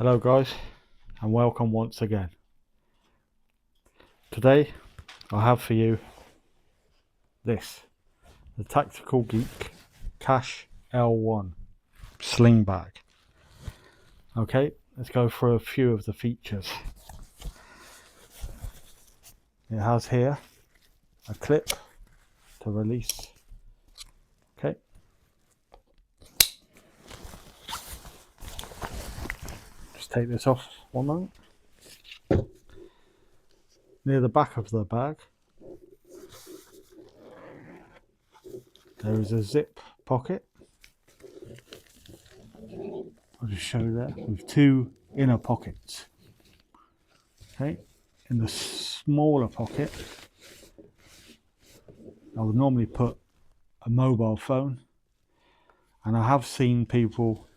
Hello guys, and welcome once again. Today I have for you this, the Tactical Geek Cache L1 sling bag. Okay, let's go through a few of the features. It has here a clip to release. Okay, just take this off one moment. Near the back of the bag there is a zip pocket. I'll just show you there with two inner pockets. Okay, in the smaller pocket I would normally put a mobile phone, and I have seen people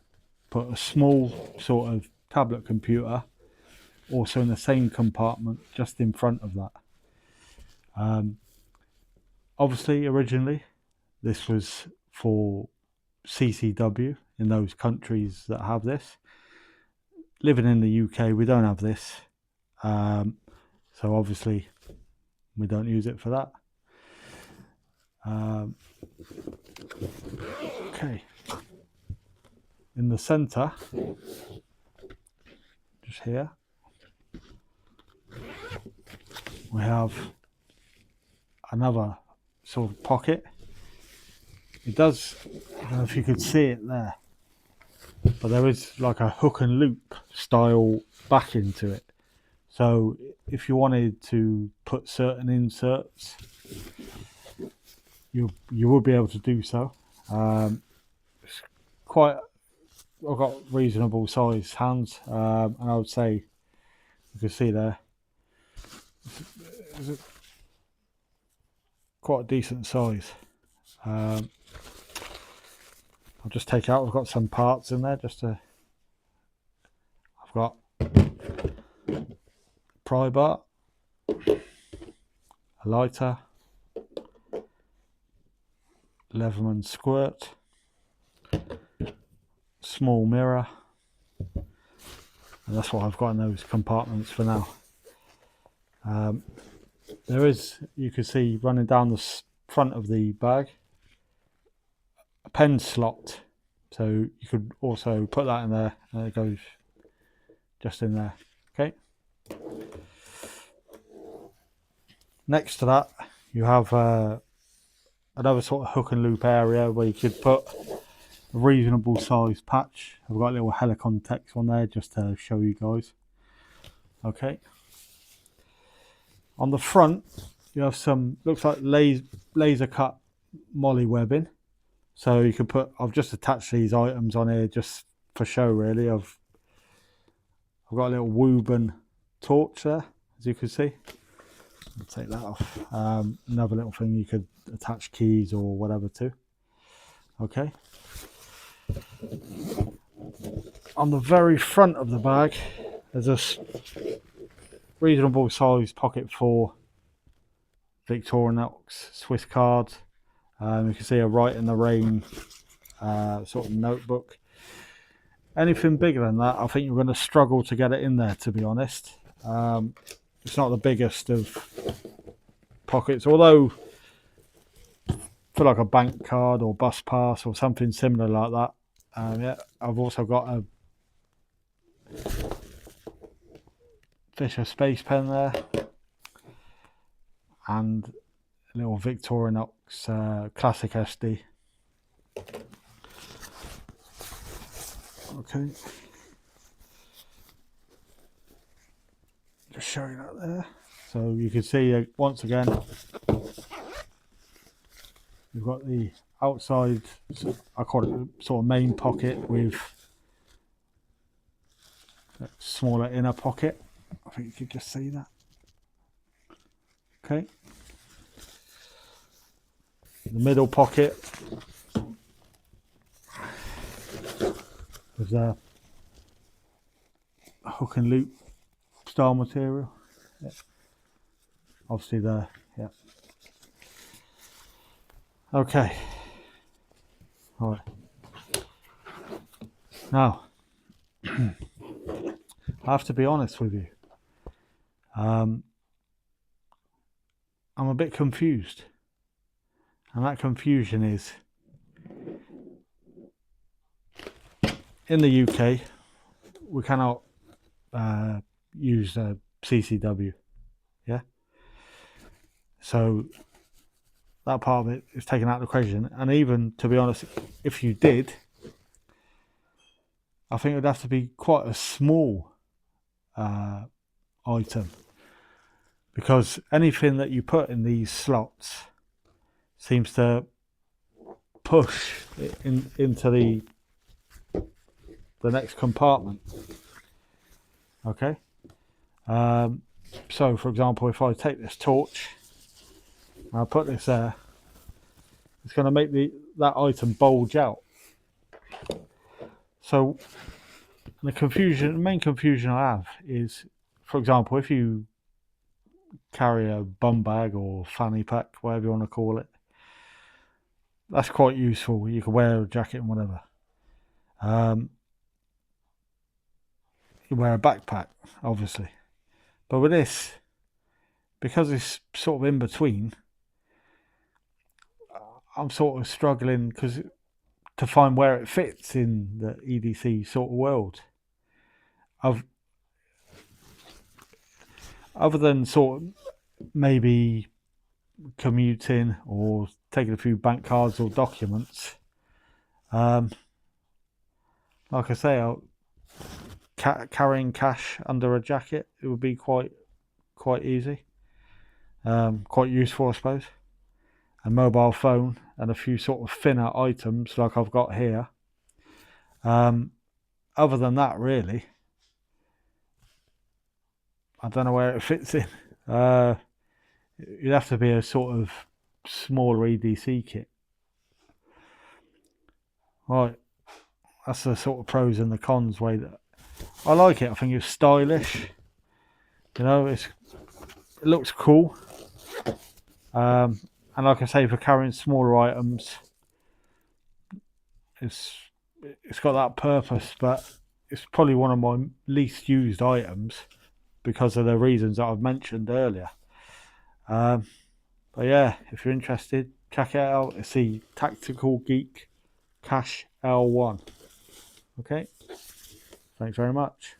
put a small sort of tablet computer also in the same compartment just in front of that. Obviously originally this was for CCW in those countries that have this. Living in the UK we don't have this, so obviously we don't use it for that. Okay, in the center, just here, we have another sort of pocket. It does, I don't know if you could see it there, but there is like a hook and loop style back into it. So if you wanted to put certain inserts, you would be able to do so. It's quite, I've got reasonable sized hands, and I would say you can see there it's quite a decent size. I'll just take out, I've got some parts in there just to, I've got pry bar, a lighter, Leatherman squirt, small mirror, and that's what I've got in those compartments for now. There is, you can see running down the front of the bag, a pen slot, so you could also put that in there and it goes just in there. Okay, next to that you have another sort of hook and loop area where you could put a reasonable sized patch. I've got a little Helicon text on there just to show you guys. Okay, on the front you have some, looks like laser cut molly webbing, so you can put, I've just attached these items on here just for show really. I've got a little Urban torch there, as you can see. I'll take that off. Another little thing you could attach keys or whatever to. Okay, on the very front of the bag there's a reasonable sized pocket for Victorinox Swiss cards. You can see a Write in the Rain sort of notebook. Anything bigger than that, I think you're going to struggle to get it in there, to be honest. It's not the biggest of pockets, although for like a bank card or bus pass or something similar like that. Yeah, I've also got a Fisher Space Pen there and a little Victorinox Classic SD. Okay, just show you that there. So you can see once again you've got the outside, I call it sort of main pocket with a smaller inner pocket. I think you could just see that. Okay, the middle pocket with a hook and loop style material. Yeah. Obviously there, yeah. Okay, all right. Now I have to be honest with you. I'm a bit confused. And that confusion is, in the UK, we cannot use CCW. Yeah. So that part of it is taken out of the equation. And even, to be honest, if you did, I think it would have to be quite a small item, because anything that you put in these slots seems to push it into the next compartment. Okay. So for example, if I take this torch and I put this there, it's going to make that item bulge out. So the main confusion I have is, for example, if you carry a bum bag or fanny pack, whatever you want to call it, that's quite useful. You can wear a jacket and whatever. You wear a backpack, obviously. But with this, because it's sort of in between, I'm sort of struggling to find where it fits in the EDC sort of world. Other than sort of maybe commuting or taking a few bank cards or documents, like I say, carrying cash under a jacket, it would be quite easy, quite useful, I suppose. A mobile phone and a few sort of thinner items like I've got here. Other than that, really, I don't know where it fits in. It'd have to be a sort of smaller EDC kit. Right, that's the sort of pros and the cons way that I like it. I think it's stylish. You know, it looks cool. And like I say, for carrying smaller items, it's got that purpose, but it's probably one of my least used items because of the reasons that I've mentioned earlier. But yeah, if you're interested, check it out. It's the Tactical Geek Cache L1. Okay, thanks very much.